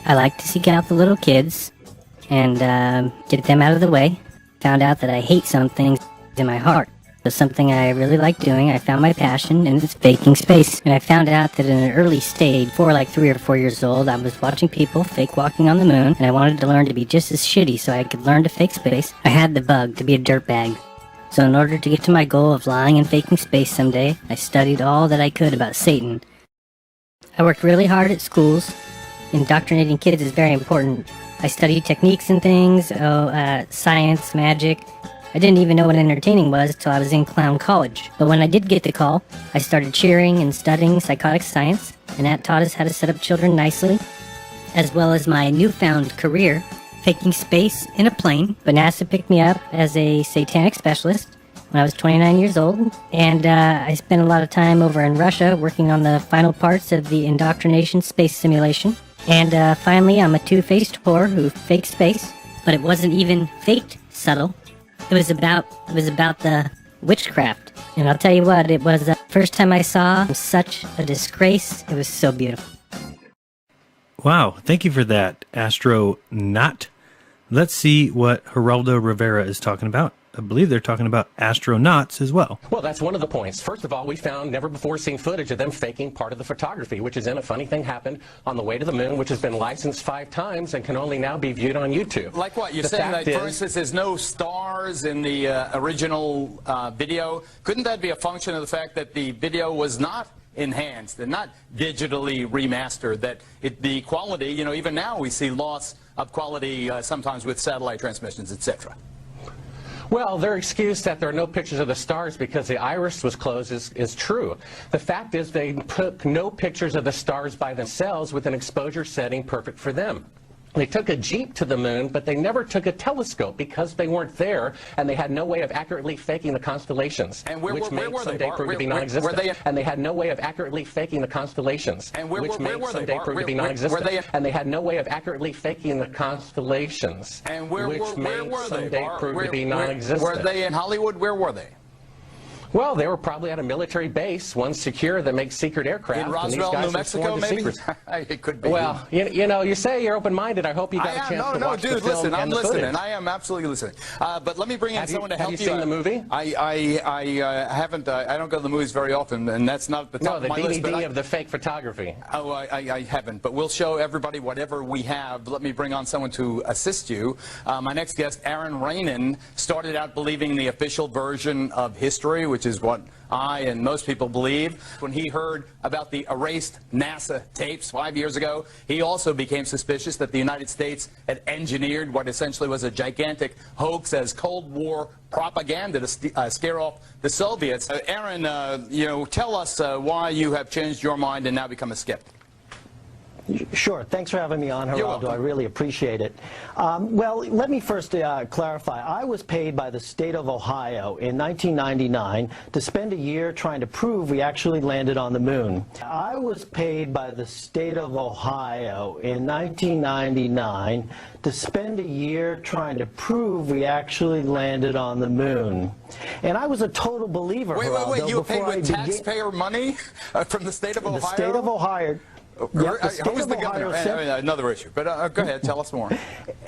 I like to seek out the little kids and get them out of the way. Found out that I hate some things in my heart. But something I really like doing, I found my passion, and it's faking space. And I found out that in an early stage, before like 3 or 4 years old, I was watching people fake walking on the moon, and I wanted to learn to be just as shitty so I could learn to fake space. I had the bug to be a dirtbag. So in order to get to my goal of lying and faking space someday, I studied all that I could about Satan. I worked really hard at schools. Indoctrinating kids is very important. I studied techniques and things, science, magic. I didn't even know what entertaining was till I was in clown college. But when I did get the call, I started cheering and studying psychotic science, and that taught us how to set up children nicely, as well as my newfound career, faking space in a plane. But NASA picked me up as a satanic specialist when I was 29 years old, and I spent a lot of time over in Russia working on the final parts of the indoctrination space simulation. And finally, I'm a two-faced whore who faked space, but it wasn't even faked subtle. It was about the witchcraft. And I'll tell you what, it was the first time I saw such a disgrace. It was so beautiful. Wow, thank you for that, astronaut. Let's see what Geraldo Rivera is talking about. I believe they're talking about astronauts as well. Well, that's one of the points. First of all, we found never-before-seen footage of them faking part of the photography, which is in a funny thing happened on the way to the moon, which has been licensed 5 times and can only now be viewed on YouTube. Like what? You're saying that, for instance, there's no stars in the original video. Couldn't that be a function of the fact that the video was not enhanced and not digitally remastered, that the quality, you know, even now we see loss of quality sometimes with satellite transmissions, etc.? Well, their excuse that there are no pictures of the stars because the iris was closed is true. The fact is they took no pictures of the stars by themselves with an exposure setting perfect for them. They took a jeep to the moon, but they never took a telescope because they weren't there, and they had no way of accurately faking the constellations, which may someday prove to be non-existent. And they had no way of accurately faking the constellations, which may someday prove to be non-existent. And they had no way of accurately faking the constellations, which may someday prove to be non-existent. Were they in Hollywood? Where were they? Well, they were probably at a military base, one secure that makes secret aircraft. In Roswell, New Mexico, maybe? It could be. Well, you know, you say you're open-minded. I hope you got a chance to watch the film. No, dude, listen, I'm listening. Footage. I am absolutely listening. But let me bring in someone to help you. Have you seen the movie? I haven't. I don't go to the movies very often, and that's not the top of my list. No, the DVD of the fake photography. Oh, I haven't. But we'll show everybody whatever we have. Let me bring on someone to assist you. My next guest, Aaron Rainin, started out believing the official version of history, which is what I and most people believe. When he heard about the erased NASA tapes 5 years ago, he also became suspicious that the United States had engineered what essentially was a gigantic hoax as Cold War propaganda to scare off the Soviets. Aaron, you know, tell us why you have changed your mind and now become a skeptic. Sure. Thanks for having me on, Geraldo. I really appreciate it. Well, let me first clarify. I was paid by the state of Ohio in 1999 to spend a year trying to prove we actually landed on the moon. I was paid by the state of Ohio in 1999 to spend a year trying to prove we actually landed on the moon. And I was a total believer, Geraldo. Wait. You were paid with taxpayer money from the state of Ohio? The state of Ohio. Yep, who was the governor? Another issue, but go ahead, tell us more.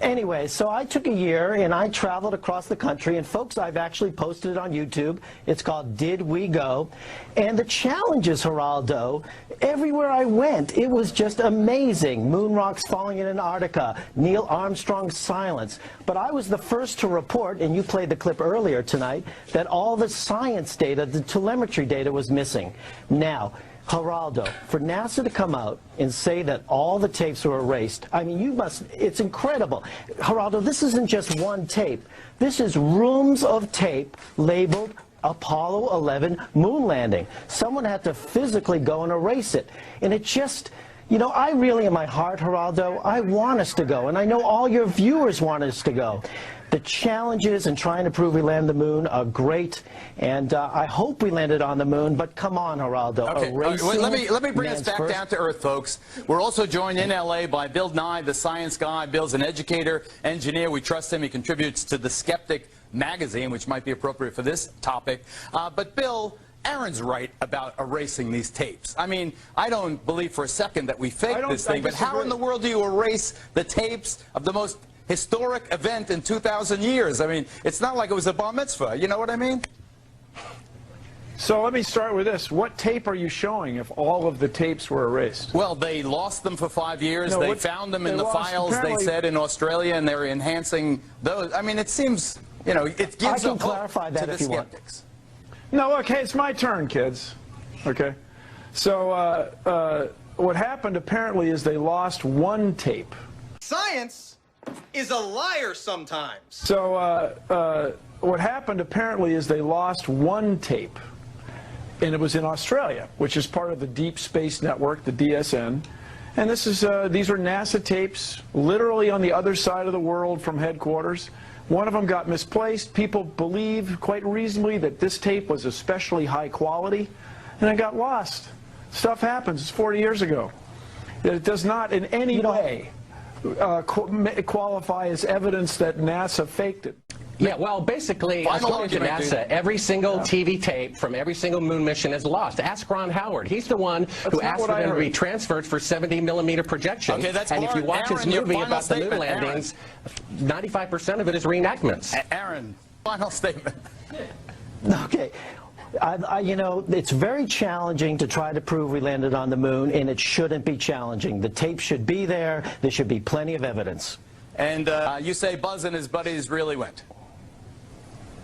Anyway, so I took a year and I traveled across the country, and folks, I've actually posted it on YouTube. It's called Did We Go? And the challenges, Geraldo, everywhere I went, it was just amazing. Moon rocks falling in Antarctica, Neil Armstrong's silence. But I was the first to report, and you played the clip earlier tonight, that all the science data, the telemetry data was missing. Now, Geraldo, for NASA to come out and say that all the tapes were erased, I mean, it's incredible. Geraldo, this isn't just one tape. This is rooms of tape labeled Apollo 11 moon landing. Someone had to physically go and erase it. And it just, you know, I really, in my heart, Geraldo, I want us to go. And I know all your viewers want us to go. The challenges in trying to prove we landed on the moon are great, and I hope we landed on the moon, but come on, Geraldo. Okay, let me bring us back down to earth, folks. We're also joined in L.A. by Bill Nye, the science guy. Bill's an educator, engineer. We trust him. He contributes to The Skeptic magazine, which might be appropriate for this topic. But Bill, Aaron's right about erasing these tapes. I mean, I don't believe for a second that we faked this thing, but how in the world do you erase the tapes of the most historic event in 2,000 years? I mean, it's not like it was a bar mitzvah. You know what I mean? So let me start with this. What tape are you showing if all of the tapes were erased? Well, they lost them for 5 years. No, they found them in the files, they said, in Australia, and they're enhancing those. I mean, it seems, you know, it gives I can clarify that if you want. No, okay, it's my turn, kids. Okay. So what happened apparently is they lost one tape. Science is a liar sometimes. So what happened apparently is they lost one tape. And it was in Australia, which is part of the Deep Space Network, the DSN. And this is these are NASA tapes, literally on the other side of the world from headquarters. One of them got misplaced. People believe quite reasonably that this tape was especially high quality, and it got lost. Stuff happens. It's 40 years ago. It does not in any way qualify as evidence that NASA faked it. Yeah, well, basically, according to NASA, every single TV tape from every single moon mission is lost. Ask Ron Howard. He's the one who asked for them to be transferred for 70-millimeter projection. Okay, that's and if you watch his movie about the moon landings, 95% of it is reenactments. Aaron, final statement. Okay. You know, it's very challenging to try to prove we landed on the moon, and it shouldn't be challenging. The tape should be there. There should be plenty of evidence. And you say Buzz and his buddies really went?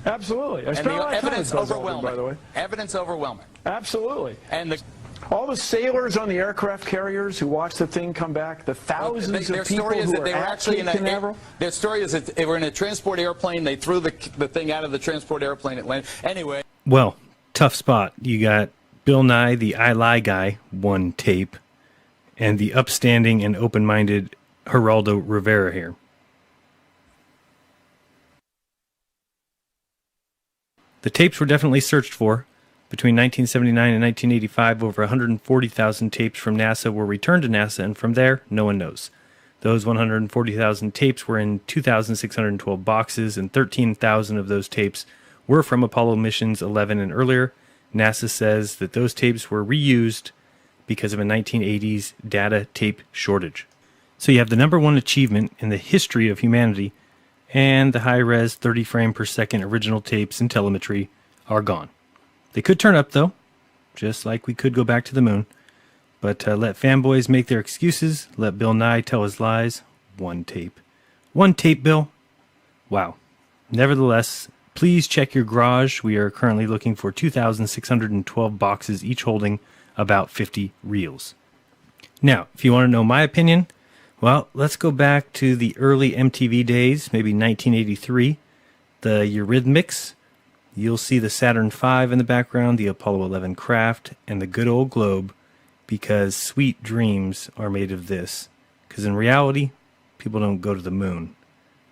Absolutely. And the evidence overwhelming, by the way. Evidence overwhelming. Absolutely. And all the sailors on the aircraft carriers who watched the thing come back, the thousands of people who were actually in Canaveral. Their story is that they were in a transport airplane. They threw the thing out of the transport airplane. It landed. Anyway. Well, tough spot. You got Bill Nye, the I Lie guy, one tape, and the upstanding and open-minded Geraldo Rivera here. The tapes were definitely searched for. Between 1979 and 1985, over 140,000 tapes from NASA were returned to NASA, and from there, no one knows. Those 140,000 tapes were in 2,612 boxes, and 13,000 of those tapes were from Apollo missions 11 and earlier. NASA says that those tapes were reused because of a 1980s data tape shortage. So you have the number one achievement in the history of humanity, and the high-res 30 frame per second original tapes and telemetry are gone. They could turn up, though, just like we could go back to the moon. But let fanboys make their excuses. Let Bill Nye tell his lies. One tape. One tape, Bill? Wow. Nevertheless, please check your garage. We are currently looking for 2,612 boxes, each holding about 50 reels. Now, if you want to know my opinion, well, let's go back to the early MTV days, maybe 1983. The Eurythmics. You'll see the Saturn V in the background, the Apollo 11 craft, and the good old globe, because sweet dreams are made of this. Because in reality, people don't go to the moon.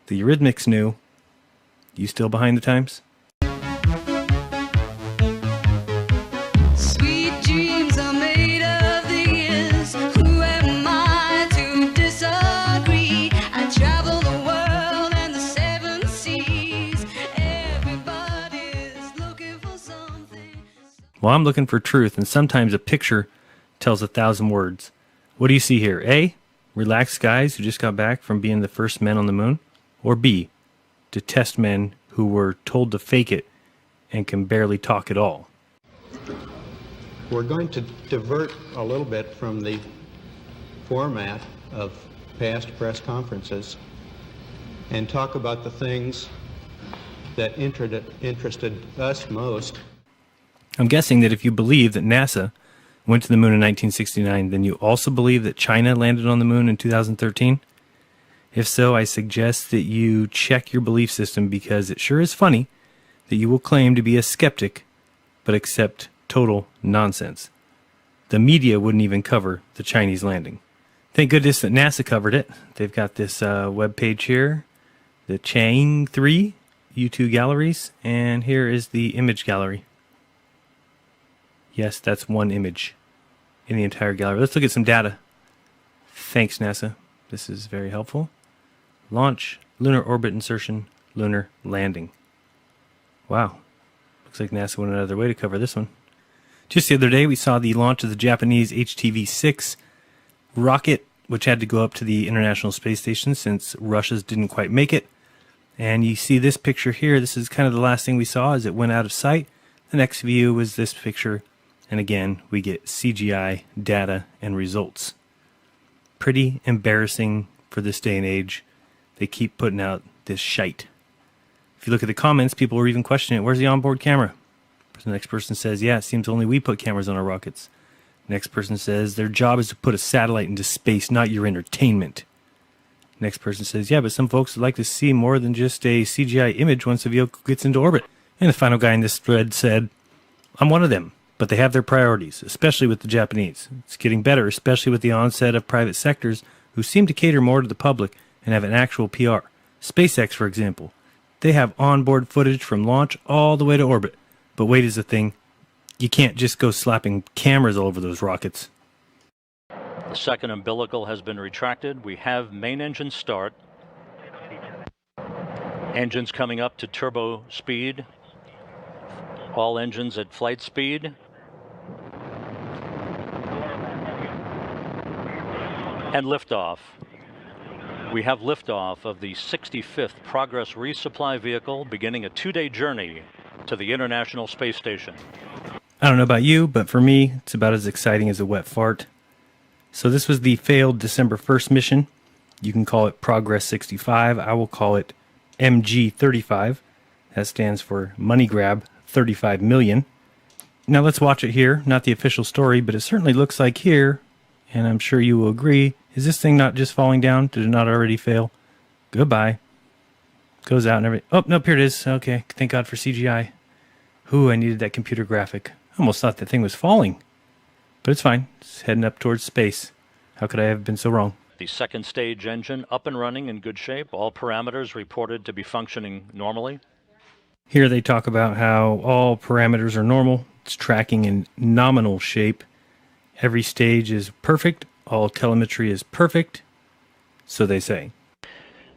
The Eurythmics knew. You still behind the times? Well, I'm looking for truth, and sometimes a picture tells 1,000 words. What do you see here? A, relaxed guys who just got back from being the first men on the moon? Or B, to test men who were told to fake it and can barely talk at all? We're going to divert a little bit from the format of past press conferences and talk about the things that interested us most. I'm guessing that if you believe that NASA went to the moon in 1969, then you also believe that China landed on the moon in 2013? If so, I suggest that you check your belief system, because it sure is funny that you will claim to be a skeptic but accept total nonsense. The media wouldn't even cover the Chinese landing. Thank goodness that NASA covered it. They've got this web page here, the Chang 3 U2 galleries, and here is the image gallery. Yes, that's one image in the entire gallery. Let's look at some data. Thanks, NASA. This is very helpful. Launch, lunar orbit insertion, lunar landing. Wow. Looks like NASA went another way to cover this one. Just the other day, we saw the launch of the Japanese HTV-6 rocket, which had to go up to the International Space Station since Russia's didn't quite make it. And you see this picture here. This is kind of the last thing we saw as it went out of sight. The next view was this picture. And again, we get CGI data and results. Pretty embarrassing for this day and age. They keep putting out this shite. If you look at the comments, people are even questioning it. Where's the onboard camera? The next person says, yeah, it seems only we put cameras on our rockets. Next person says, their job is to put a satellite into space, not your entertainment. Next person says, yeah, but some folks would like to see more than just a CGI image once the vehicle gets into orbit. And the final guy in this thread said, I'm one of them, but they have their priorities, especially with the Japanese. It's getting better, especially with the onset of private sectors who seem to cater more to the public and have an actual PR. SpaceX, for example. They have onboard footage from launch all the way to orbit. But wait is the thing. You can't just go slapping cameras all over those rockets. The second umbilical has been retracted. We have main engine start. Engines coming up to turbo speed. All engines at flight speed. And liftoff. We have liftoff of the 65th Progress resupply vehicle, beginning a 2-day journey to the International Space Station. I don't know about you, but for me, it's about as exciting as a wet fart. So this was the failed December 1st mission. You can call it Progress 65. I will call it MG35. That stands for Money Grab 35 million. Now let's watch it here. Not the official story, but it certainly looks like here, and I'm sure you will agree, is this thing not just falling down? Did it not already fail? Goodbye. Goes out and everything. Oh, nope, here it is. Okay, thank God for CGI. Ooh, I needed that computer graphic. I almost thought that thing was falling. But it's fine. It's heading up towards space. How could I have been so wrong? The second stage engine up and running in good shape. All parameters reported to be functioning normally. Here they talk about how all parameters are normal. It's tracking in nominal shape. Every stage is perfect. All telemetry is perfect. So they say.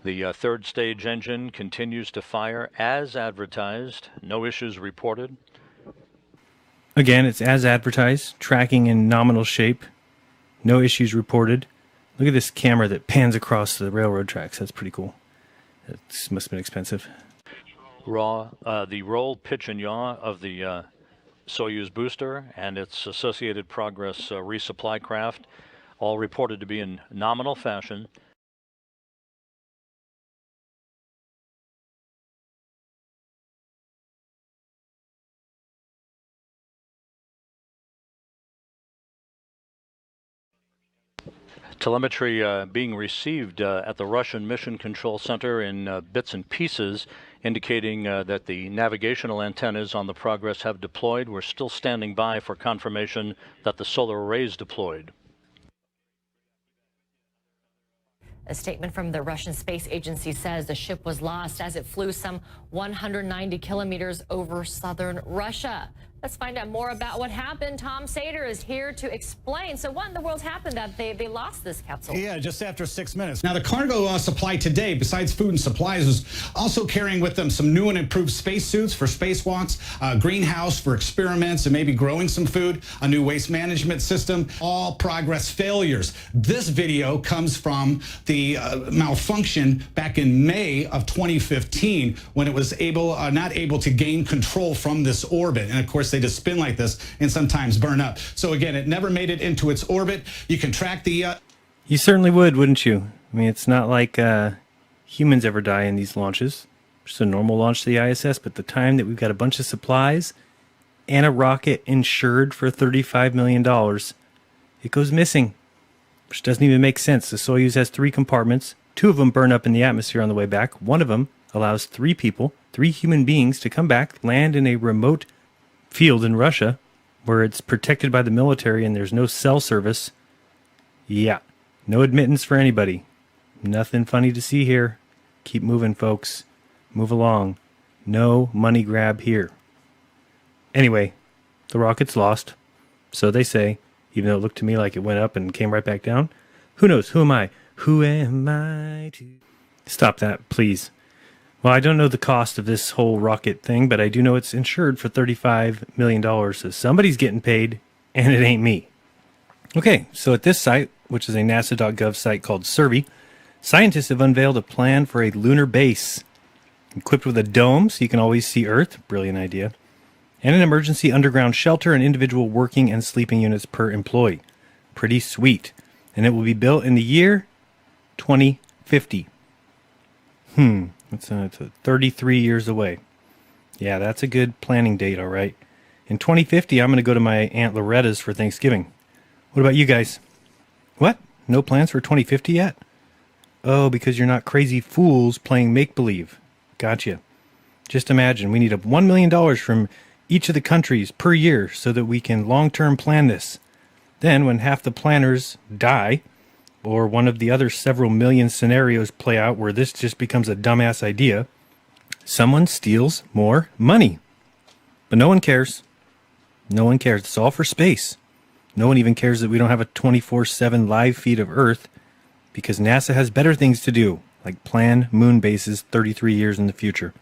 The third stage engine continues to fire as advertised. No issues reported. Again, it's as advertised, tracking in nominal shape. No issues reported. Look at this camera that pans across the railroad tracks. That's pretty cool. That must have been expensive. The roll, pitch, and yaw of the Soyuz booster and its associated Progress resupply craft, all reported to be in nominal fashion. Telemetry being received at the Russian Mission Control Center in bits and pieces, indicating that the navigational antennas on the Progress have deployed. We're still standing by for confirmation that the solar arrays deployed. A statement from the Russian Space Agency says the ship was lost as it flew some 190 kilometers over southern Russia. Let's find out more about what happened. Tom Sater is here to explain. So what in the world happened that they lost this capsule? Yeah, just after 6 minutes. Now, the cargo supply today, besides food and supplies, was also carrying with them some new and improved spacesuits for spacewalks, a greenhouse for experiments and maybe growing some food, a new waste management system, all Progress failures. This video comes from the malfunction back in May of 2015 when it was not able to gain control from this orbit. And of course, they just spin like this and sometimes burn up. So again, it never made it into its orbit. You can track the... You certainly would, wouldn't you? I mean, it's not like humans ever die in these launches. Just a normal launch to the ISS, but the time that we've got a bunch of supplies and a rocket insured for $35 million, it goes missing. Which doesn't even make sense. The Soyuz has 3 compartments. 2 of them burn up in the atmosphere on the way back. One of them allows 3 people, 3 human beings, to come back, land in a remote field in Russia where it's protected by the military and there's no cell service. Yeah, no admittance for anybody. Nothing funny to see here. Keep moving, folks. Move along. No money grab here. Anyway, the rocket's lost. So they say, even though it looked to me like it went up and came right back down. Who knows? Who am I? Who am I to... Stop that, please. Well, I don't know the cost of this whole rocket thing, but I do know it's insured for $35 million. So somebody's getting paid, and it ain't me. Okay, so at this site, which is a NASA.gov site called Survey, scientists have unveiled a plan for a lunar base. Equipped with a dome so you can always see Earth, brilliant idea, and an emergency underground shelter and individual working and sleeping units per employee. Pretty sweet. And it will be built in the year 2050. It's 33 years away. Yeah, that's a good planning date, all right. In 2050, I'm going to go to my Aunt Loretta's for Thanksgiving. What about you guys? What? No plans for 2050 yet? Oh, because you're not crazy fools playing make-believe. Gotcha. Just imagine, we need $1 million from each of the countries per year so that we can long-term plan this. Then, when half the planners die, or one of the other several million scenarios play out where this just becomes a dumbass idea, someone steals more money. But no one cares. No one cares. It's all for space. No one even cares that we don't have a 24/7 live feed of Earth because NASA has better things to do, like plan moon bases 33 years in the future.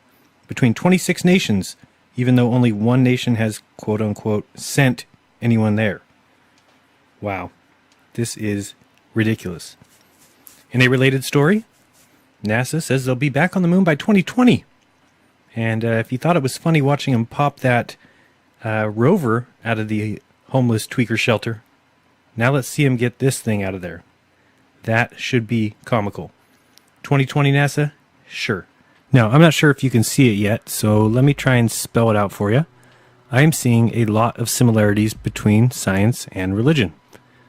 Between 26 nations, even though only one nation has quote-unquote sent anyone there. Wow. This is ridiculous. In a related story, NASA says they'll be back on the moon by 2020. And if you thought it was funny watching them pop that rover out of the homeless tweaker shelter, now let's see them get this thing out of there. That should be comical. 2020 NASA? Sure. Now, I'm not sure if you can see it yet, so let me try and spell it out for you. I am seeing a lot of similarities between science and religion.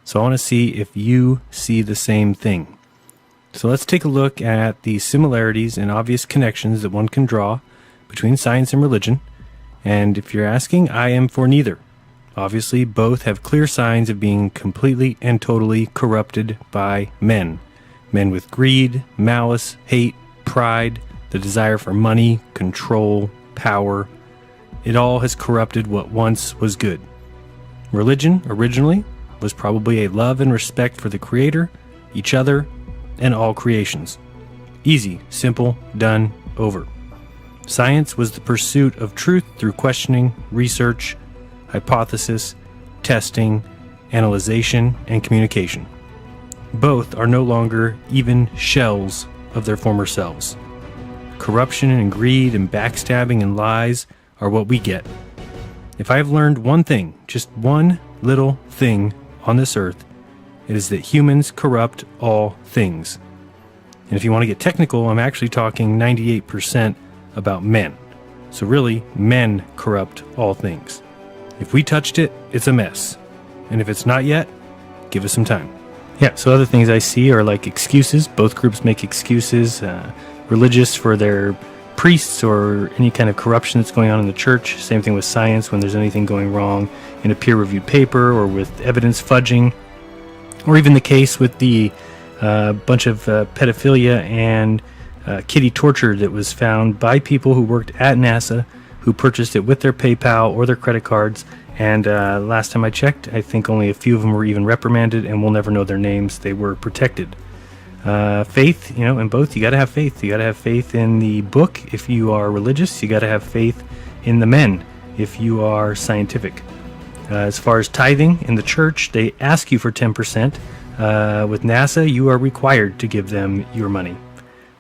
So I want to see if you see the same thing. So let's take a look at the similarities and obvious connections that one can draw between science and religion. And if you're asking, I am for neither. Obviously, both have clear signs of being completely and totally corrupted by men. Men with greed, malice, hate, pride, the desire for money, control, power. It all has corrupted what once was good. Religion, originally, was probably a love and respect for the Creator, each other, and all creations. Easy, simple, done, over. Science was the pursuit of truth through questioning, research, hypothesis, testing, analyzation, and communication. Both are no longer even shells of their former selves. Corruption and greed and backstabbing and lies are what we get. If I have learned one thing, just one little thing on this earth, it is that humans corrupt all things. And if you want to get technical, I'm actually talking 98% about men. So really, men corrupt all things. If we touched it, it's a mess. And if it's not yet, give us some time. Yeah, so other things I see are like excuses. Both groups make excuses. Religious for their priests or any kind of corruption that's going on in the church. Same thing with science when there's anything going wrong in a peer-reviewed paper or with evidence fudging. Or even the case with the bunch of pedophilia and kiddie torture that was found by people who worked at NASA who purchased it with their PayPal or their credit cards. And last time I checked, I think only a few of them were even reprimanded, and we'll never know their names. They were protected. Faith, in both, you got to have faith. You got to have faith in the book if you are religious. You got to have faith in the men if you are scientific. As far as tithing in the church, they ask you for 10%. With NASA, you are required to give them your money.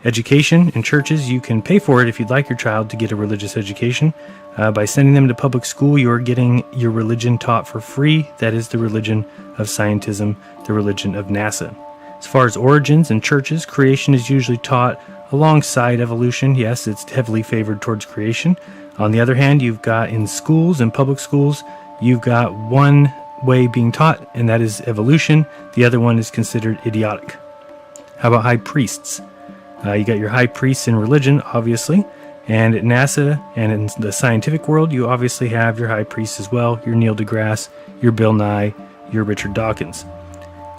Education in churches, you can pay for it if you'd like your child to get a religious education. By sending them to public school, you are getting your religion taught for free. That is the religion of scientism, the religion of NASA. As far as origins in churches, creation is usually taught alongside evolution. Yes, it's heavily favored towards creation. On the other hand, you've got in schools, in public schools, you've got one way being taught, and that is evolution. The other one is considered idiotic. How about high priests? You got your high priests in religion, obviously, and at NASA and in the scientific world, you obviously have your high priests as well, your Neil deGrasse, your Bill Nye, your Richard Dawkins.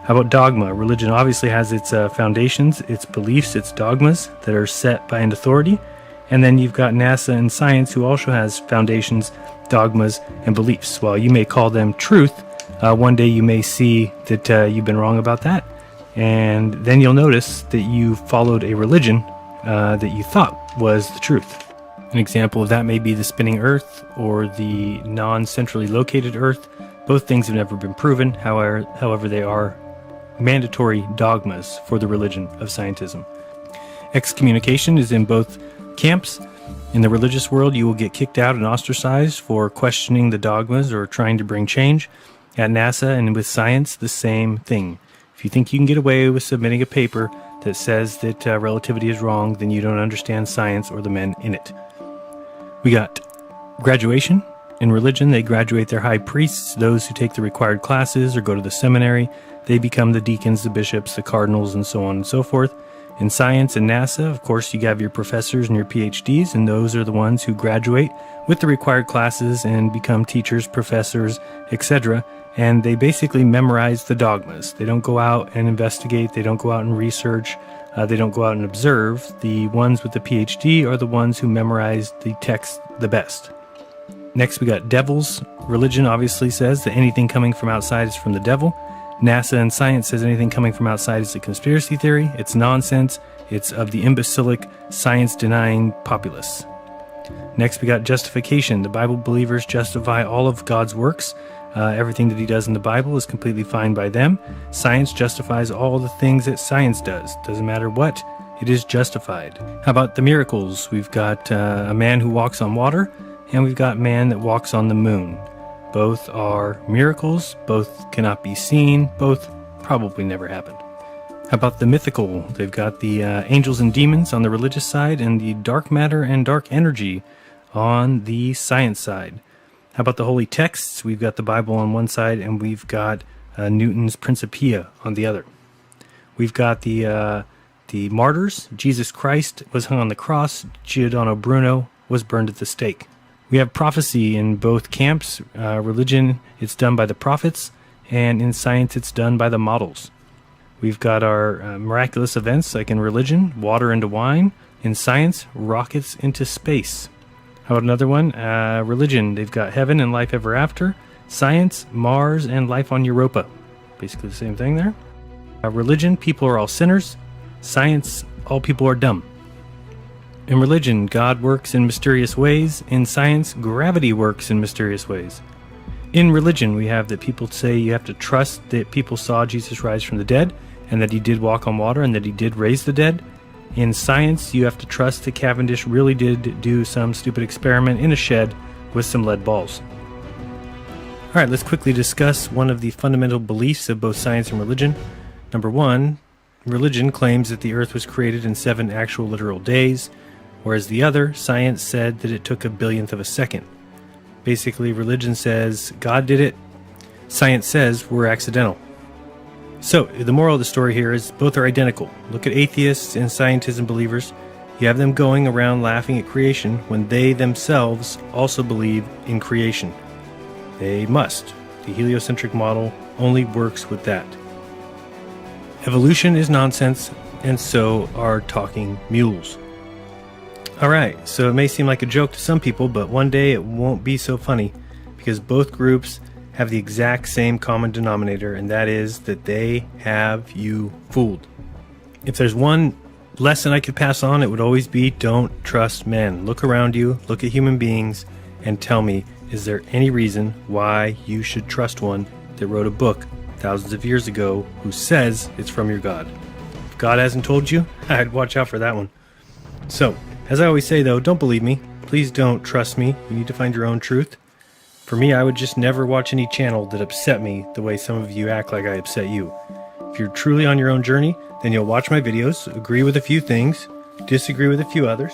How about dogma? Religion obviously has its foundations, its beliefs, its dogmas that are set by an authority. And then you've got NASA and science, who also has foundations, dogmas, and beliefs. While you may call them truth, one day you may see that you've been wrong about that. And then you'll notice that you followed a religion that you thought was the truth. An example of that may be the spinning Earth or the non-centrally located Earth. Both things have never been proven, however they are mandatory dogmas for the religion of scientism. Excommunication is in both camps. In the religious world, you will get kicked out and ostracized for questioning the dogmas or trying to bring change. At NASA and with science, the same thing. If you think you can get away with submitting a paper that says that relativity is wrong, then you don't understand science or the men in it. We got graduation. In religion, they graduate their high priests, those who take the required classes or go to the seminary. They become the deacons, the bishops, the cardinals, and so on and so forth. In science and NASA, of course, you have your professors and your PhDs, and those are the ones who graduate with the required classes and become teachers, professors, etc. And they basically memorize the dogmas. They don't go out and investigate. They don't go out and research. They don't go out and observe. The ones with the PhD are the ones who memorize the text the best. Next, we got devils. Religion obviously says that anything coming from outside is from the devil. NASA and science says anything coming from outside is a conspiracy theory. It's nonsense. It's of the imbecilic, science-denying populace. Next, we got justification. The Bible believers justify all of God's works. Everything that he does in the Bible is completely fine by them. Science justifies all the things that science does. Doesn't matter what, it is justified. How about the miracles? We've got a man who walks on water, and we've got man that walks on the moon. Both are miracles, both cannot be seen, both probably never happened. How about the mythical? They've got the angels and demons on the religious side and the dark matter and dark energy on the science side. How about the holy texts? We've got the Bible on one side and we've got Newton's Principia on the other. We've got the martyrs. Jesus Christ was hung on the cross. Giordano Bruno was burned at the stake. We have prophecy in both camps. Religion, it's done by the prophets, and in science, it's done by the models. We've got our miraculous events, like in religion, water into wine. In science, rockets into space. How about another one? Religion, they've got heaven and life ever after. Science, Mars, and life on Europa. Basically the same thing there. Religion, people are all sinners. Science, all people are dumb. In religion, God works in mysterious ways. In science, gravity works in mysterious ways. In religion, we have that people say you have to trust that people saw Jesus rise from the dead, and that he did walk on water, and that he did raise the dead. In science, you have to trust that Cavendish really did do some stupid experiment in a shed with some lead balls. All right, let's quickly discuss one of the fundamental beliefs of both science and religion. Number one, religion claims that the earth was created in 7 actual literal days, whereas the other, science, said that it took a billionth of a second. Basically, religion says God did it. Science says we're accidental. So, the moral of the story here is both are identical. Look at atheists and scientism believers. You have them going around laughing at creation when they themselves also believe in creation. They must. The heliocentric model only works with that. Evolution is nonsense, and so are talking mules. Alright, so it may seem like a joke to some people, but one day it won't be so funny, because both groups have the exact same common denominator, and that is that they have you fooled. If there's one lesson I could pass on, it would always be don't trust men. Look around you, look at human beings, and tell me, is there any reason why you should trust one that wrote a book thousands of years ago who says it's from your God? If God hasn't told you, I'd watch out for that one. So, as I always say though, don't believe me. Please don't trust me. You need to find your own truth. For me, I would just never watch any channel that upset me the way some of you act like I upset you. If you're truly on your own journey, then you'll watch my videos, agree with a few things, disagree with a few others,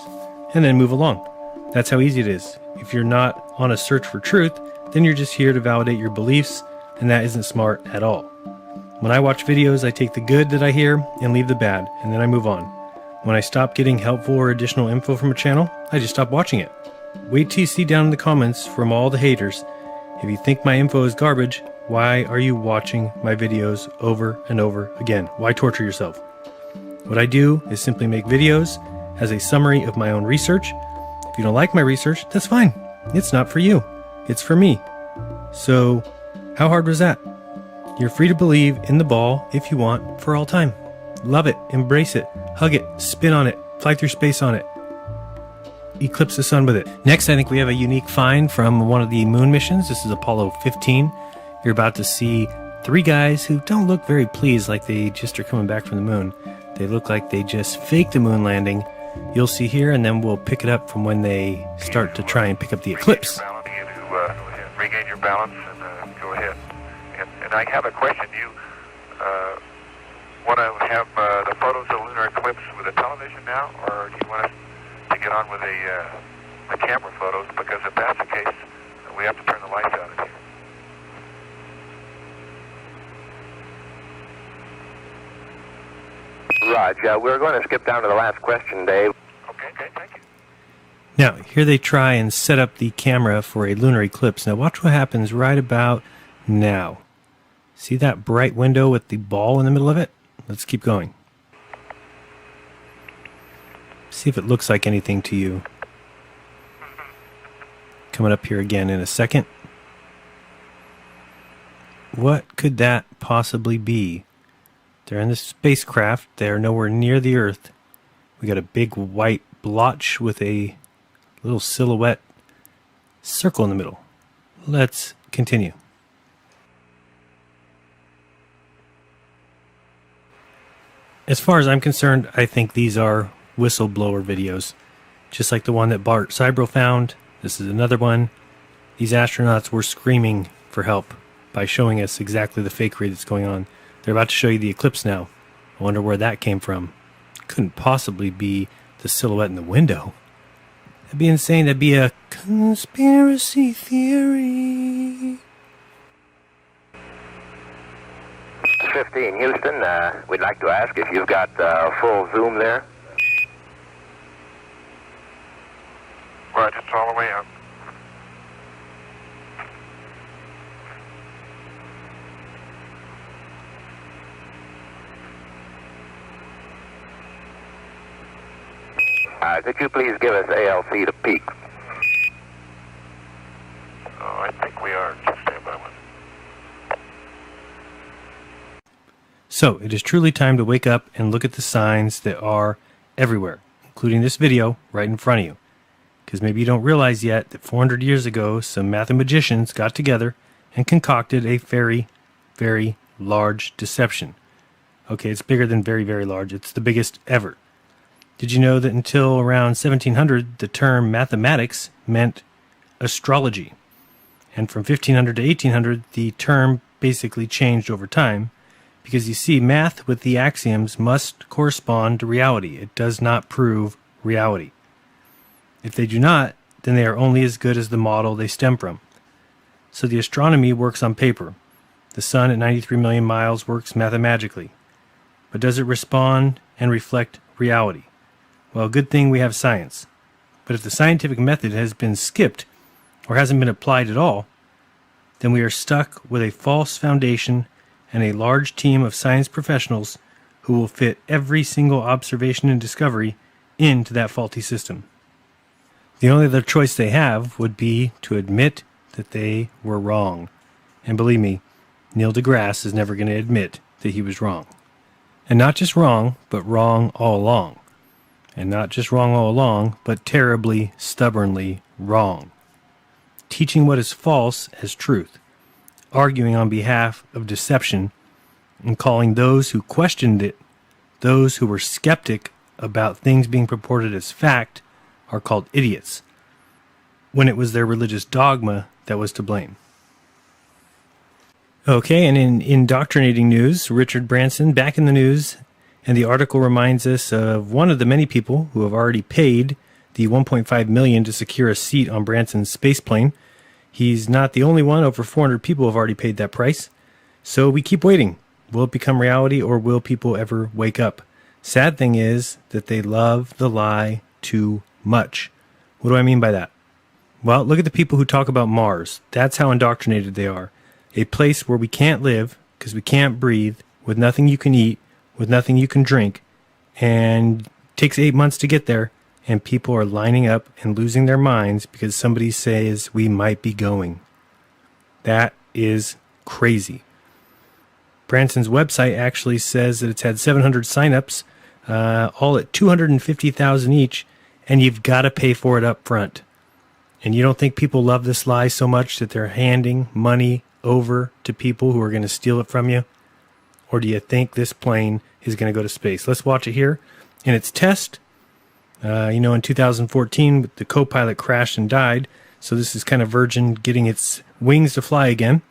and then move along. That's how easy it is. If you're not on a search for truth, then you're just here to validate your beliefs, and that isn't smart at all. When I watch videos, I take the good that I hear and leave the bad, and then I move on. When I stop getting helpful or additional info from a channel, I just stop watching it. Wait till you see down in the comments from all the haters. If you think my info is garbage, why are you watching my videos over and over again? Why torture yourself? What I do is simply make videos as a summary of my own research. If you don't like my research, that's fine. It's not for you. It's for me. So, how hard was that? You're free to believe in the ball if you want for all time. Love it, embrace it, hug it, spin on it, fly through space on it. Eclipse the sun with it. Next, I think we have a unique find from one of the moon missions. This is Apollo 15. You're about to see 3 guys who don't look very pleased, like they just are coming back from the moon. They look like they just faked the moon landing. You'll see here, and then we'll pick it up from when they start to try and pick up the eclipse. Regain your balance and go ahead. And I have a question. Do you want to have the photos of lunar eclipse with a television now, or do you want us to get on with the camera photos? Because if that's the case, we have to turn the lights out in here. Roger. We're going to skip down to the last question, Dave. Okay, thank you. Now, here they try and set up the camera for a lunar eclipse. Now, watch what happens right about now. See that bright window with the ball in the middle of it? Let's keep going. See if it looks like anything to you. Coming up here again in a second. What could that possibly be? They're in the spacecraft. They're nowhere near the Earth. We got a big white blotch with a little silhouette circle in the middle. Let's continue. As far as I'm concerned, I think these are whistleblower videos. Just like the one that Bart Cybro found. This is another one. These astronauts were screaming for help by showing us exactly the fakery that's going on. They're about to show you the eclipse now. I wonder where that came from. Couldn't possibly be the silhouette in the window. That'd be insane. That'd be a conspiracy theory. 15, Houston. We'd like to ask if you've got full zoom there. Right, it's all the way up. Could you please give us ALC to peak? Oh, I think we are. Just stand by one. So, it is truly time to wake up and look at the signs that are everywhere, including this video right in front of you. Because maybe you don't realize yet that 400 years ago, some mathematicians got together and concocted a very, very large deception. Okay, it's bigger than very, very large. It's the biggest ever. Did you know that until around 1700, the term mathematics meant astrology? And from 1500 to 1800, the term basically changed over time. Because you see, math with the axioms must correspond to reality. It does not prove reality. If they do not, then they are only as good as the model they stem from. So the astronomy works on paper. The sun at 93 million miles works mathematically. But does it respond and reflect reality? Well, good thing we have science. But if the scientific method has been skipped or hasn't been applied at all, then we are stuck with a false foundation and a large team of science professionals who will fit every single observation and discovery into that faulty system. The only other choice they have would be to admit that they were wrong. And believe me, Neil deGrasse is never going to admit that he was wrong. And not just wrong, but wrong all along. And not just wrong all along, but terribly, stubbornly wrong. Teaching what is false as truth. Arguing on behalf of deception, and calling those who questioned it, those who were skeptic about things being purported as fact, are called idiots, when it was their religious dogma that was to blame. Okay, and in indoctrinating news, Richard Branson back in the news, and the article reminds us of one of the many people who have already paid the $1.5 million to secure a seat on Branson's spaceplane. He's not the only one. Over 400 people have already paid that price. So we keep waiting. Will it become reality, or will people ever wake up? Sad thing is that they love the lie too much. What do I mean by that? Well, look at the people who talk about Mars. That's how indoctrinated they are. A place where we can't live because we can't breathe, with nothing you can eat, with nothing you can drink, and it takes 8 months to get there, and people are lining up and losing their minds because somebody says we might be going. That is crazy. Branson's website actually says that it's had 700 signups all at $250,000 each, and you've got to pay for it up front. And you don't think people love this lie so much that they're handing money over to people who are going to steal it from you? Or do you think this plane is going to go to space? Let's watch it here in its test. In 2014, the co-pilot crashed and died. So this is kind of Virgin getting its wings to fly again.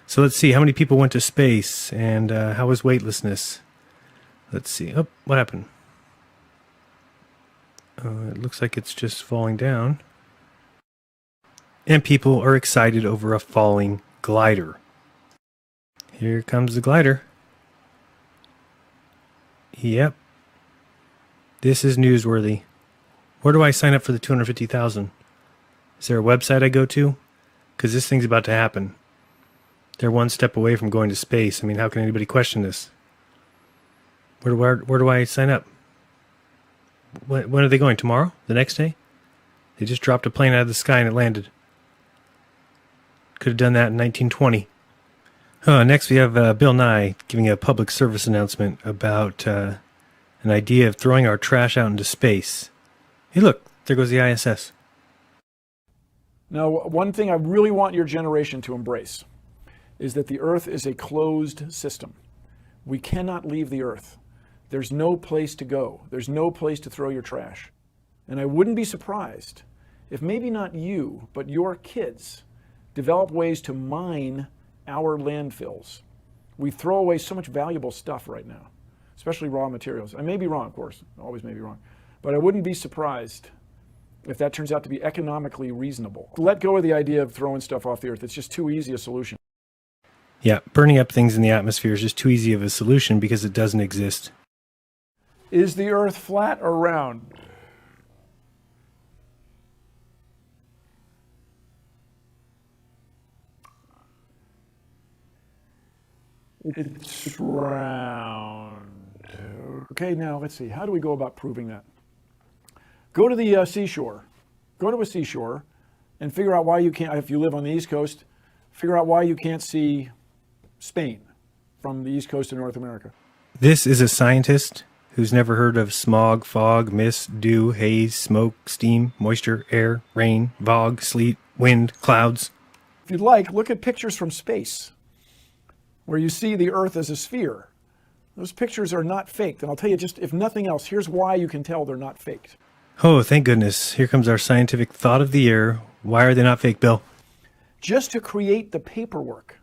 So let's see how many people went to space and how was weightlessness. Let's see. Oh, what happened? It looks like it's just falling down. And people are excited over a falling glider. Here comes the glider. Yep. This is newsworthy. Where do I sign up for the $250,000? Is there a website I go to? Because this thing's about to happen. They're one step away from going to space. I mean, how can anybody question this? Where do I sign up? When are they going? Tomorrow? The next day? They just dropped a plane out of the sky and it landed. Could have done that in 1920. Next we have Bill Nye giving a public service announcement about an idea of throwing our trash out into space. Hey, look, there goes the ISS. Now, one thing I really want your generation to embrace is that the Earth is a closed system. We cannot leave the Earth. There's no place to go. There's no place to throw your trash. And I wouldn't be surprised if maybe not you, but your kids develop ways to mine our landfills. We throw away so much valuable stuff right now, especially raw materials. I may be wrong, of course, always may be wrong, but I wouldn't be surprised if that turns out to be economically reasonable. Let go of the idea of throwing stuff off the Earth. It's just too easy a solution. Yeah, burning up things in the atmosphere is just too easy of a solution because it doesn't exist. Is the Earth flat or round? It's round. Okay, now let's see. How do we go about proving that? Go to the seashore. Go to a seashore and figure out why you can't, if you live on the East Coast, figure out why you can't see Spain from the East Coast of North America. This is a scientist who's never heard of smog, fog, mist, dew, haze, smoke, steam, moisture, air, rain, fog, sleet, wind, clouds. If you'd like, look at pictures from space where you see the Earth as a sphere. Those pictures are not faked. And I'll tell you just, if nothing else, here's why you can tell they're not faked. Oh, thank goodness. Here comes our scientific thought of the year. Why are they not fake, Bill? Just to create the paperwork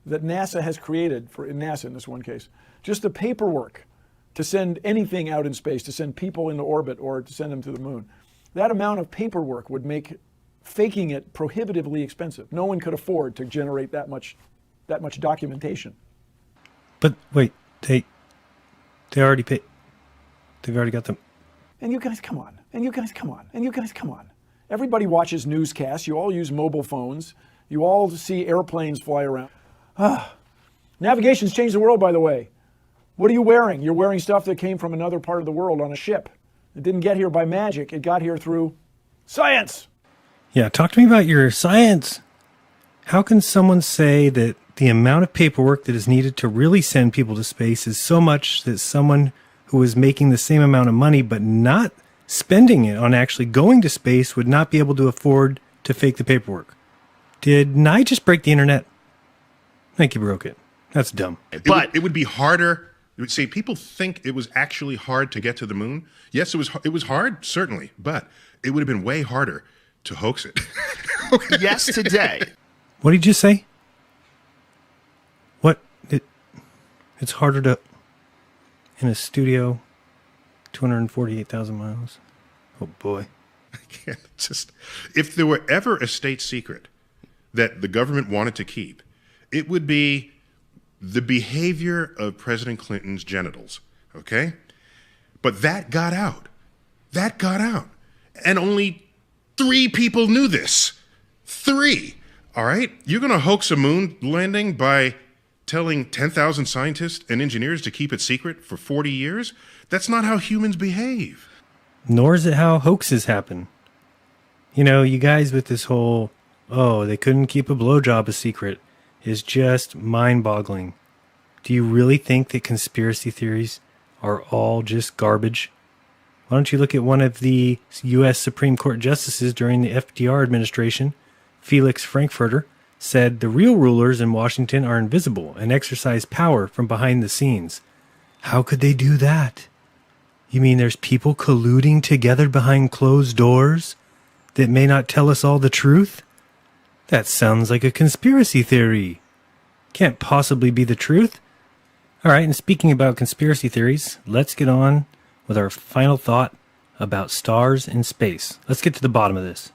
that NASA has created, in NASA in this one case, just the paperwork to send anything out in space, to send people into orbit or to send them to the moon. That amount of paperwork would make faking it prohibitively expensive. No one could afford to generate that much documentation. But wait, they already paid. They've already got them. And you guys, come on. And you guys, come on. And you guys, come on. Everybody watches newscasts. You all use mobile phones. You all see airplanes fly around. Navigation's changed the world, by the way. What are you wearing? You're wearing stuff that came from another part of the world on a ship. It didn't get here by magic. It got here through science. Yeah, talk to me about your science. How can someone say that the amount of paperwork that is needed to really send people to space is so much that someone who is making the same amount of money but not spending it on actually going to space would not be able to afford to fake the paperwork? Did I just break the internet? I think you broke it. That's dumb. But it would be harder. It would say people think it was actually hard to get to the moon. Yes, it was hard, certainly, but it would have been way harder to hoax it. Okay. Yes, today. What did you say? What? It's harder to, in a studio, 248,000 miles. Oh boy. I can't just, if there were ever a state secret that the government wanted to keep, it would be the behavior of President Clinton's genitals, okay? But that got out. That got out. And only 3 people knew this. 3. All right? You're going to hoax a moon landing by telling 10,000 scientists and engineers to keep it secret for 40 years? That's not how humans behave. Nor is it how hoaxes happen. You know, you guys with this whole, oh, they couldn't keep a blowjob a secret, is just mind-boggling. Do you really think that conspiracy theories are all just garbage? Why don't you look at one of the U.S. Supreme Court justices during the FDR administration, Felix Frankfurter, said the real rulers in Washington are invisible and exercise power from behind the scenes. How could they do that? You mean there's people colluding together behind closed doors that may not tell us all the truth? That sounds like a conspiracy theory. Can't possibly be the truth. All right, and speaking about conspiracy theories, let's get on with our final thought about stars in space. Let's get to the bottom of this.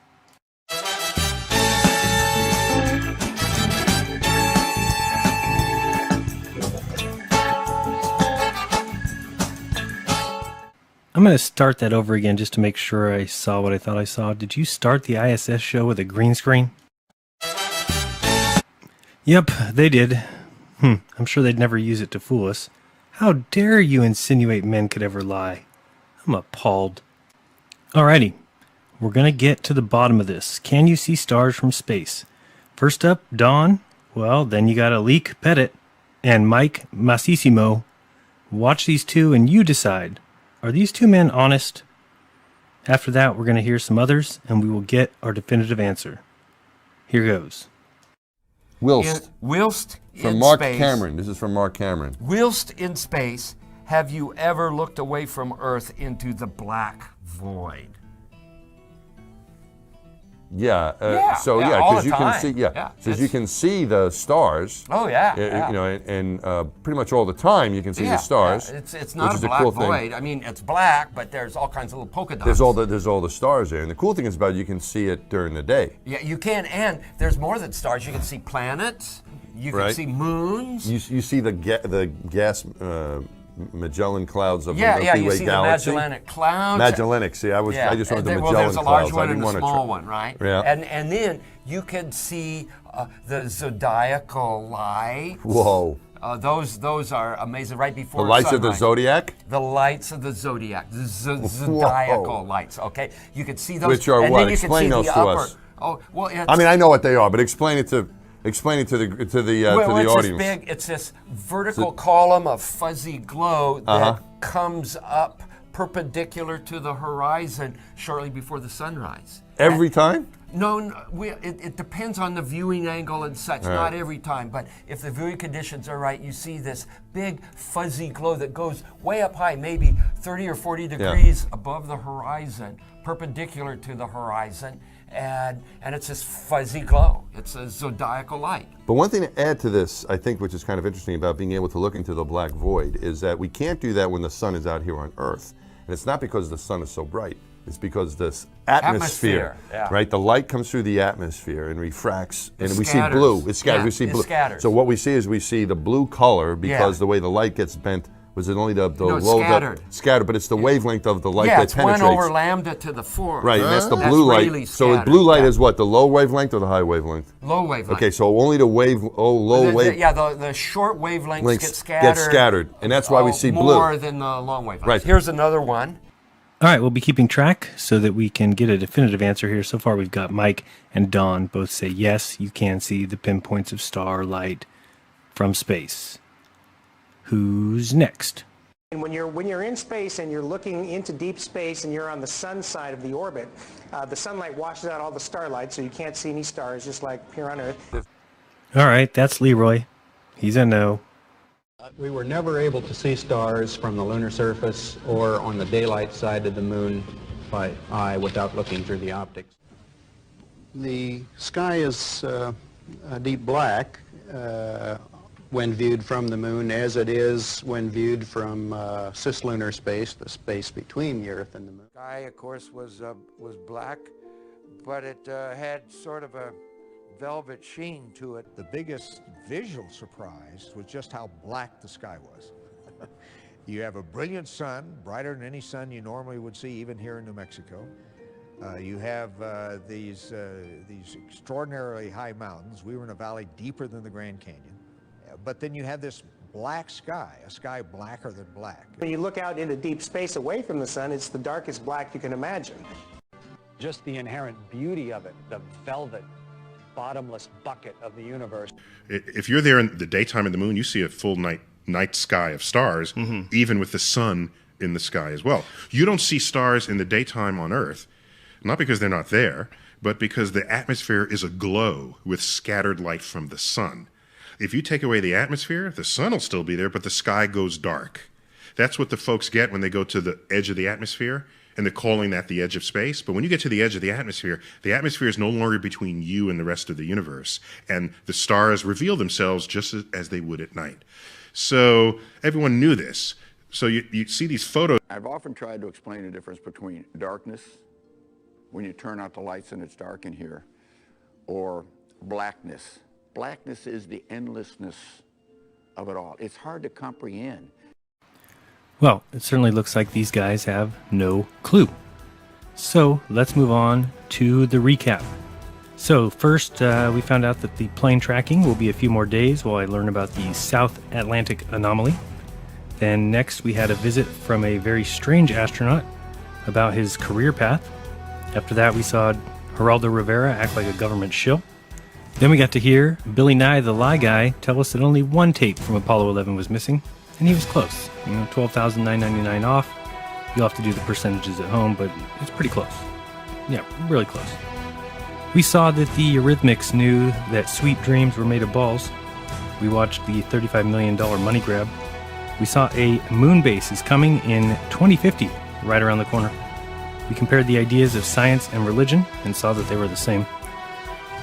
I'm going to start that over again just to make sure I saw what I thought I saw. Did you start the ISS show with a green screen? Yep, they did. I'm sure they'd never use it to fool us. How dare you insinuate men could ever lie? I'm appalled. Alrighty, we're going to get to the bottom of this. Can you see stars from space? First up, Don. Well, then you got Alik Pettit and Mike Massissimo. Watch these two and you decide. Are these two men honest? After that, we're going to hear some others, and we will get our definitive answer. Here goes. Whilst From in Mark space, Cameron. This is from Mark Cameron. Whilst in space, have you ever looked away from Earth into the black void? Yeah. All because the you time. can see. Because you can see the stars. Oh yeah. You know, and pretty much all the time you can see the stars. Yeah. It's not which a is the black cool void. thing. I mean, it's black, but there's all kinds of little polka dots. There's all the stars there, and the cool thing is about you can see it during the day. Yeah, you can, and there's more than stars. You can see planets. You can see moons. You see the gas. Magellan clouds of the Milky you Way see galaxy. the Magellanic clouds. Magellanic. See, I just wanted the Magellan there's a large clouds. one I didn't and want a to small one, right? Yeah. And then you can see the zodiacal lights. Whoa. Those are amazing. Right before the lights sunrise. of the zodiac. The lights of the zodiac. The zodiacal lights. Okay, you can see those. Which are and what? Then you Explain can see those the to upper. us. Oh well. I mean, I know what they are, but explain it to the audience. It's this vertical column of fuzzy glow that comes up perpendicular to the horizon shortly before the sunrise. Every time? No, it depends on the viewing angle and such. Not every time, but if the viewing conditions are right, you see this big fuzzy glow that goes way up high, maybe 30 or 40 degrees above the horizon, perpendicular to the horizon. And it's this fuzzy glow. It's a zodiacal light. But one thing to add to this, I think, which is kind of interesting about being able to look into the black void, is that we can't do that when the sun is out here on Earth. And it's not because the sun is so bright. It's because this atmosphere. Right? The light comes through the atmosphere and refracts, and we see blue. It scatters. We see blue. Scatters. So what we see is we see the blue color because the way the light gets bent. Was it only the scattered, but it's the wavelength of the light that penetrates. Yeah, it's 1 over lambda to the 4. Right, and that's the blue light. Really so blue light is what, the low wavelength or the high wavelength? Low wavelength. Okay, so only the low wave. Yeah, the short wavelengths get scattered. And that's why we see blue. More than the long wavelengths. Right. Here's another one. All right, we'll be keeping track so that we can get a definitive answer here. So far, we've got Mike and Don both say yes, you can see the pinpoints of starlight from space. Who's next? And when you're in space and you're looking into deep space and you're on the sun side of the orbit, the sunlight washes out all the starlight, so you can't see any stars, just like here on Earth. All right, that's Leroy. He's a no. We were never able to see stars from the lunar surface or on the daylight side of the moon by eye without looking through the optics. The sky is a deep black when viewed from the moon, as it is when viewed from cislunar space, the space between the Earth and the moon. The sky, of course, was black, but it had sort of a velvet sheen to it. The biggest visual surprise was just how black the sky was. You have a brilliant sun, brighter than any sun you normally would see, even here in New Mexico. You have these extraordinarily high mountains. We were in a valley deeper than the Grand Canyon. But then you have this black sky, a sky blacker than black. When you look out into deep space away from the sun, it's the darkest black you can imagine. Just the inherent beauty of it, the velvet, bottomless bucket of the universe. If you're there in the daytime of the moon, you see a full night night sky of stars, even with the sun in the sky as well. You don't see stars in the daytime on Earth, not because they're not there, but because the atmosphere is aglow with scattered light from the sun. If you take away the atmosphere, the sun will still be there, but the sky goes dark. That's what the folks get when they go to the edge of the atmosphere, and they're calling that the edge of space. But when you get to the edge of the atmosphere is no longer between you and the rest of the universe, and the stars reveal themselves just as they would at night. So everyone knew this. So you see these photos. I've often tried to explain the difference between darkness, when you turn out the lights and it's dark in here, or blackness. Blackness is the endlessness of it all. It's hard to comprehend. Well, it certainly looks like these guys have no clue. So let's move on to the recap. So first, we found out that the plane tracking will be a few more days while I learn about the South Atlantic anomaly. Then next, we had a visit from a very strange astronaut about his career path. After that, we saw Geraldo Rivera act like a government shill. Then we got to hear Billy Nye, the lie guy, tell us that only one tape from Apollo 11 was missing, and he was close. $12,999 off. You'll have to do the percentages at home, but it's pretty close. Yeah, really close. We saw that the Eurythmics knew that sweet dreams were made of balls. We watched the $35 million money grab. We saw a moon base is coming in 2050, right around the corner. We compared the ideas of science and religion and saw that they were the same.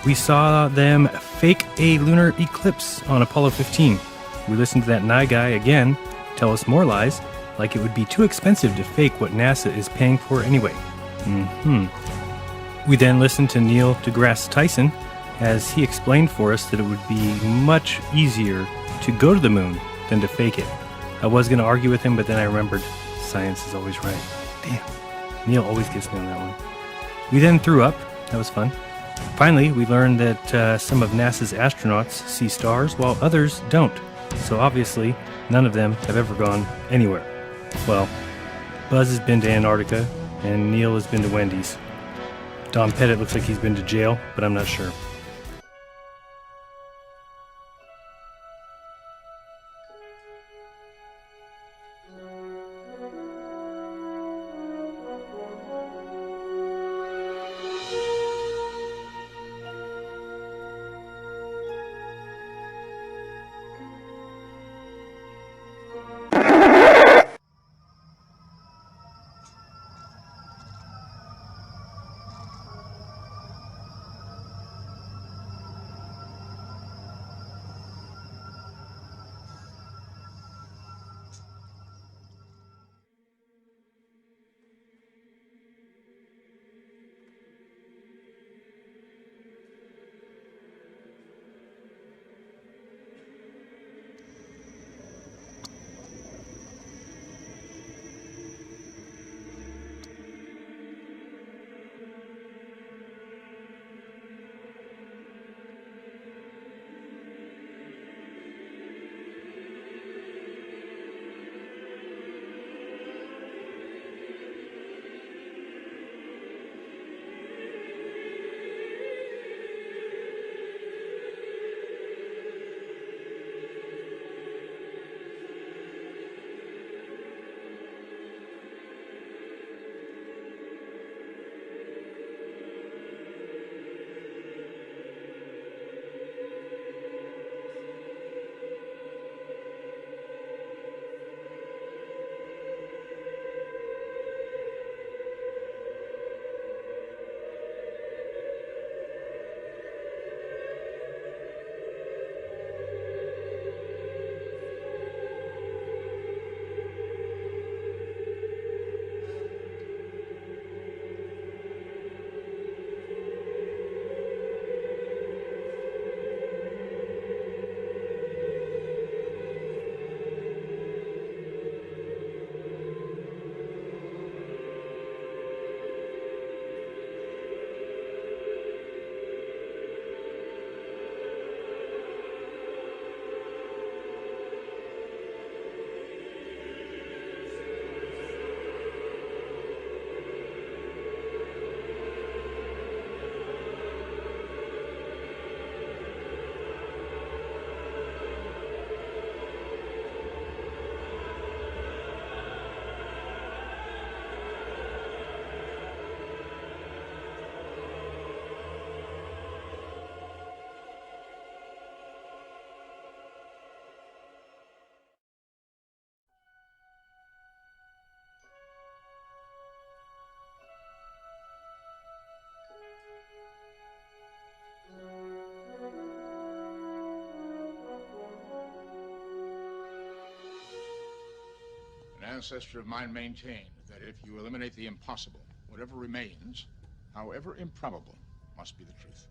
We saw them fake a lunar eclipse on Apollo 15. We listened to that Nye guy again tell us more lies, like it would be too expensive to fake what NASA is paying for anyway. We then listened to Neil deGrasse Tyson as he explained for us that it would be much easier to go to the moon than to fake it. I was going to argue with him, but then I remembered science is always right. Damn. Neil always gets me on that one. We then threw up. That was fun. Finally, we learned that some of NASA's astronauts see stars while others don't. So obviously, none of them have ever gone anywhere. Well, Buzz has been to Antarctica, and Neil has been to Wendy's. Don Pettit looks like he's been to jail, but I'm not sure. ancestor of mine maintained that if you eliminate the impossible, whatever remains, however improbable, must be the truth.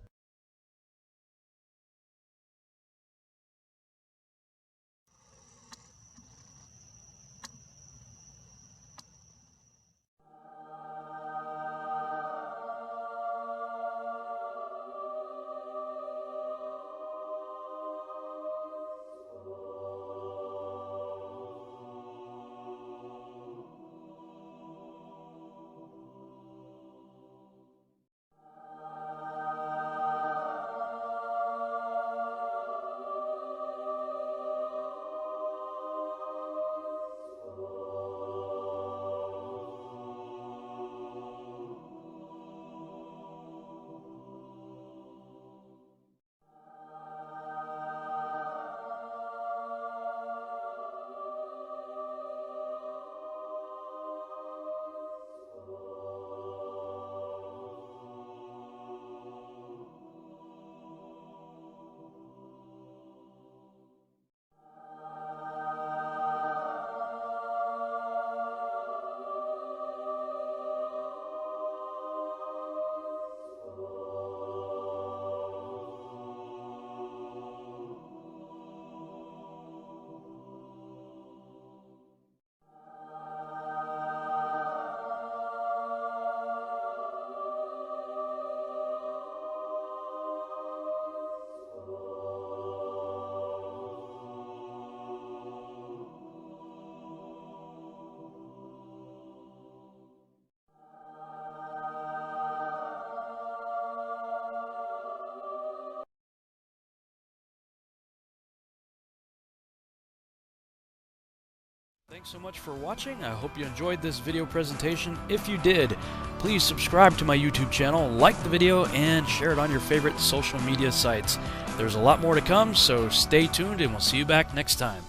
Thanks so much for watching. I hope you enjoyed this video presentation. If you did, please subscribe to my YouTube channel, like the video, and share it on your favorite social media sites. There's a lot more to come, so stay tuned and we'll see you back next time.